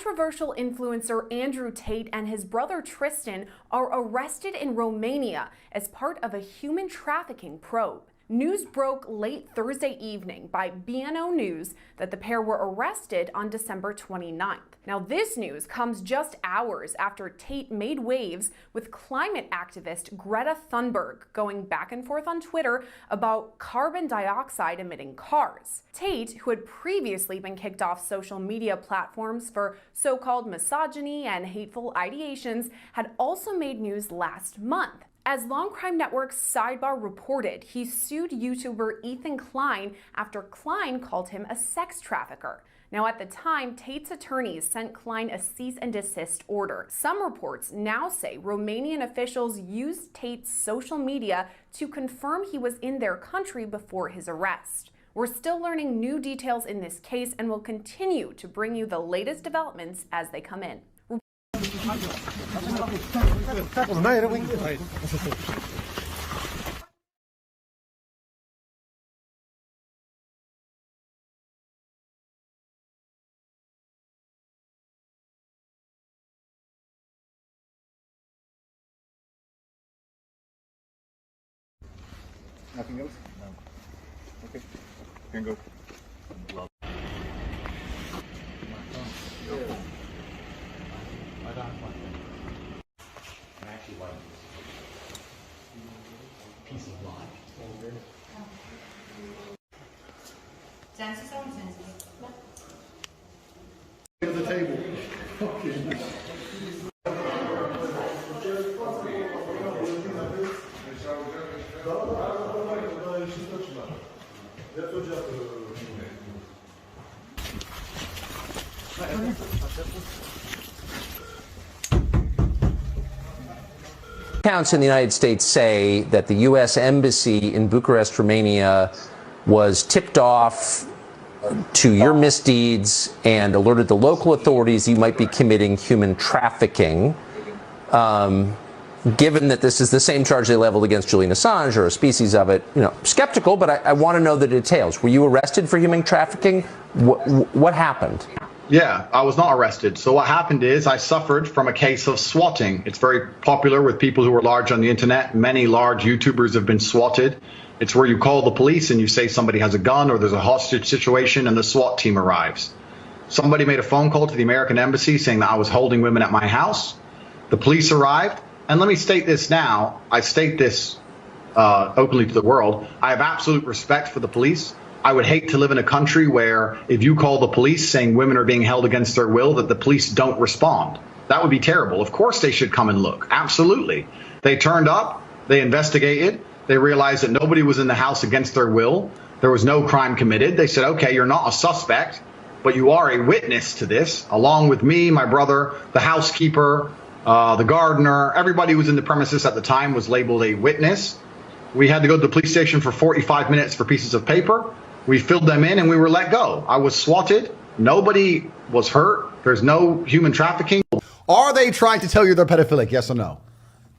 Controversial influencer Andrew Tate and his brother Tristan are arrested in Romania as part of a human trafficking probe. News broke late Thursday evening by BNO News that the pair were arrested on December 29th. Now, this news comes just hours after Tate made waves with climate activist Greta Thunberg going back and forth on Twitter about carbon dioxide emitting cars. Tate, who had previously been kicked off social media platforms for so-called misogyny and hateful ideations, had also made news last month. As Long Crime Network's Sidebar reported, he sued YouTuber Ethan Klein after Klein called him a sex trafficker. Now, at the time, Tate's attorneys sent Klein a cease and desist order. Some reports now say Romanian officials used Tate's social media to confirm he was in their country before his arrest. We're still learning new details in this case and will continue to bring you the latest developments as they come in. Nothing else? No. Okay. Can go. I actually like this piece of line. To the table. Accounts in the United States say that the U.S. Embassy in Bucharest, Romania, was tipped off to your misdeeds and alerted the local authorities you might be committing human trafficking. Given that this is the same charge they leveled against Julian Assange or a species of it, skeptical, but I want to know the details. Were you arrested for human trafficking? What happened? Yeah, I was not arrested. So what happened is I suffered from a case of swatting. It's very popular with people who are large on the internet. Many large YouTubers have been swatted. It's where you call the police and you say somebody has a gun or there's a hostage situation and the SWAT team arrives. Somebody made a phone call to the American embassy saying that I was holding women at my house. The police arrived. And let me state this now. I state this openly to the world. I have absolute respect for the police. I would hate to live in a country where if you call the police saying women are being held against their will, that the police don't respond. That would be terrible. Of course they should come and look. Absolutely. They turned up. They investigated. They realized that nobody was in the house against their will. There was no crime committed. They said, okay, you're not a suspect, but you are a witness to this, along with me, my brother, the housekeeper, the gardener. Everybody who was in the premises at the time was labeled a witness. We had to go to the police station for 45 minutes for pieces of paper. We filled them in and we were let go. I was swatted. Nobody was hurt. There's no human trafficking. Are they trying to tell you they're pedophilic? Yes or no?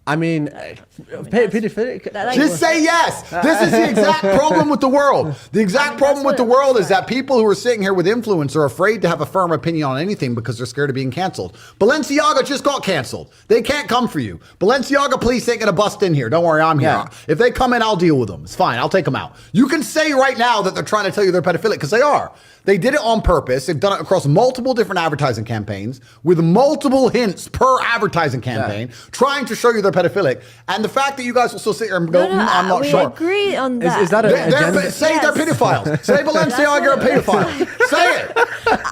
I mean, pedophilic. Just say yes. This is the exact problem with the world. The exact problem with the world is that people who are sitting here with influence are afraid to have a firm opinion on anything because they're scared of being canceled. Balenciaga just got canceled. They can't come for you. Balenciaga police ain't gonna bust in here. Don't worry, I'm here. Yeah. If they come in, I'll deal with them. It's fine. I'll take them out. You can say right now that they're trying to tell you they're pedophilic because they are. They did it on purpose. They've done it across multiple different advertising campaigns with multiple hints per advertising campaign, trying to show you they're pedophilic. And the fact that you guys will still sit here and go, I'm not sure. We agree on that. Is that an agenda? Say they're pedophiles. Say Balenciaga a pedophile. Say it.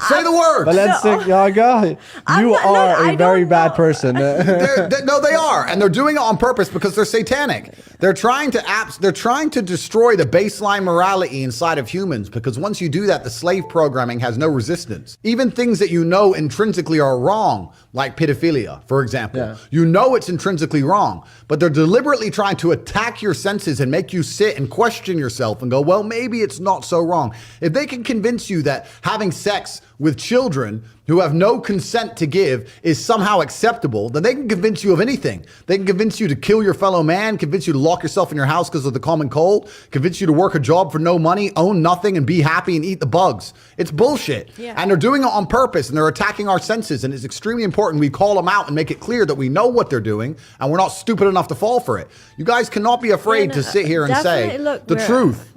Say the word. Balenciaga, you are a very bad person. No, they are. And they're doing it on purpose because they're satanic. They're trying to destroy the baseline morality inside of humans, because once you do that, the slave programming has no resistance. Even things that you know intrinsically are wrong, like pedophilia, for example. You know it's intrinsically wrong, but they're deliberately trying to attack your senses and make you sit and question yourself and go, well, maybe it's not so wrong. If they can convince you that having sex with children who have no consent to give is somehow acceptable, then they can convince you of anything. They can convince you to kill your fellow man, convince you to lock yourself in your house because of the common cold, convince you to work a job for no money, own nothing, and be happy and eat the bugs. It's bullshit. Yeah. And they're doing it on purpose, and they're attacking our senses, and it's extremely important we call them out and make it clear that we know what they're doing, and we're not stupid enough to fall for it. You guys cannot be afraid to sit here and say the truth.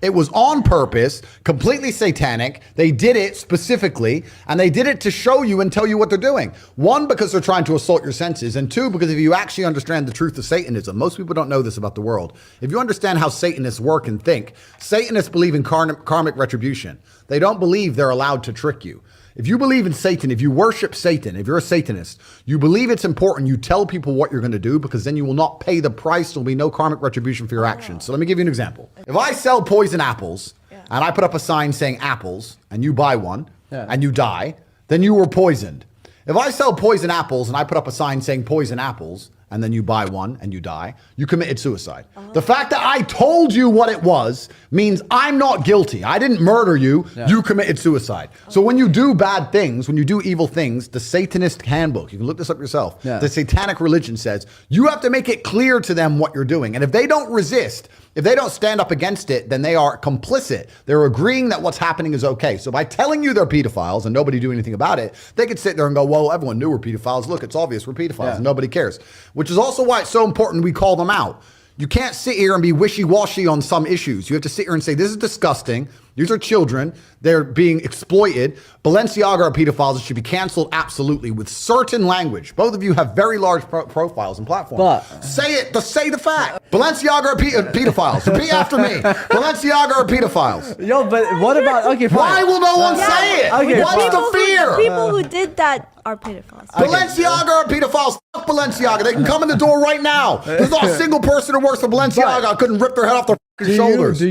It was on purpose, completely satanic. They did it specifically, and they did it to show you and tell you what they're doing. One, because they're trying to assault your senses, and two, because if you actually understand the truth of Satanism, most people don't know this about the world. If you understand how Satanists work and think, Satanists believe in karmic retribution. They don't believe they're allowed to trick you. If you believe in Satan, if you worship Satan, if you're a Satanist, you believe it's important you tell people what you're going to do, because then you will not pay the price. There'll be no karmic retribution for your actions. So let me give you an example. If I sell poison apples and I put up a sign saying apples and you buy one and you die, then you were poisoned. If I sell poison apples and I put up a sign saying poison apples and then you buy one and you die, you committed suicide. The fact that I told you what it was means I'm not guilty. I didn't murder you. You committed suicide. So when you do bad things, when you do evil things, the Satanist handbook, you can look this up yourself, the satanic religion says you have to make it clear to them what you're doing. And if they don't resist, if they don't stand up against it, then they are complicit. They're agreeing that what's happening is okay. So by telling you they're pedophiles and nobody do anything about it, they could sit there and go, well, everyone knew we're pedophiles. Look, it's obvious we're pedophiles and nobody cares. Which is also why it's so important we call them out. You can't sit here and be wishy-washy on some issues. You have to sit here and say, this is disgusting. These are children. They're being exploited. Balenciaga are pedophiles. It should be canceled absolutely with certain language. Both of you have very large profiles and platforms. But say it. Say the fact. Balenciaga are pedophiles. Repeat after me. Balenciaga are pedophiles. Yo, but what about, okay, fine. Why will no one say it? Okay, What's the fear? The people who did that are pedophiles. Balenciaga are pedophiles. Fuck Balenciaga. They can come in the door right now. There's not a single person who works for Balenciaga I couldn't rip their head off their fucking shoulders.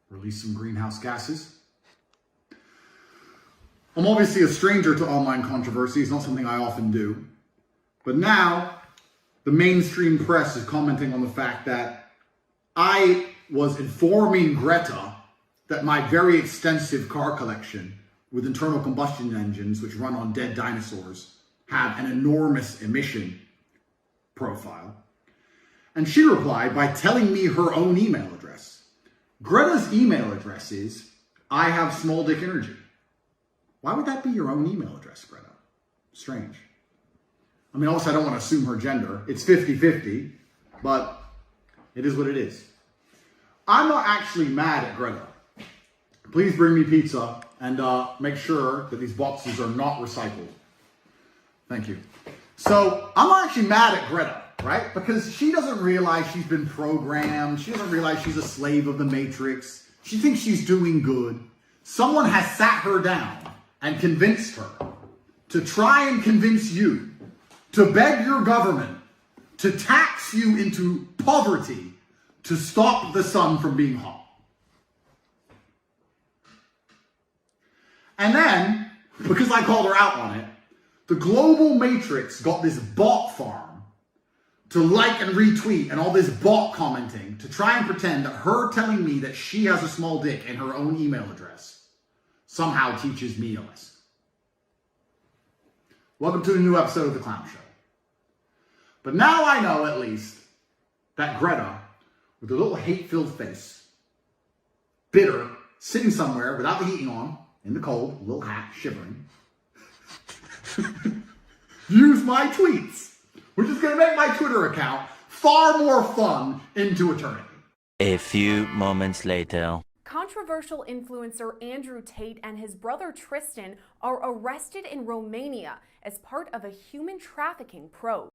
Release some greenhouse gases. I'm obviously a stranger to online controversy. It's not something I often do. But now, the mainstream press is commenting on the fact that I was informing Greta that my very extensive car collection with internal combustion engines, which run on dead dinosaurs, have an enormous emission profile. And she replied by telling me her own email address. Greta's email address is, I have small dick energy. Why would that be your own email address, Greta? Strange. I mean, also, I don't want to assume her gender. It's 50-50, but it is what it is. I'm not actually mad at Greta. Please bring me pizza and make sure that these boxes are not recycled. Thank you. So I'm not actually mad at Greta, right? Because she doesn't realize she's been programmed. She doesn't realize she's a slave of the Matrix. She thinks she's doing good. Someone has sat her down and convinced her to try and convince you to beg your government to tax you into poverty to stop the sun from being hot. And then, because I called her out on it, the global Matrix got this bot farm to like and retweet and all this bot commenting to try and pretend that her telling me that she has a small dick in her own email address somehow teaches me a lesson. Welcome to a new episode of The Clown Show. But now I know, at least, that Greta, with a little hate-filled face, bitter, sitting somewhere without the heating on, in the cold, a little hat, shivering, use my tweets, which is going to make my Twitter account far more fun into eternity. A few moments later. Controversial influencer Andrew Tate and his brother Tristan are arrested in Romania as part of a human trafficking probe.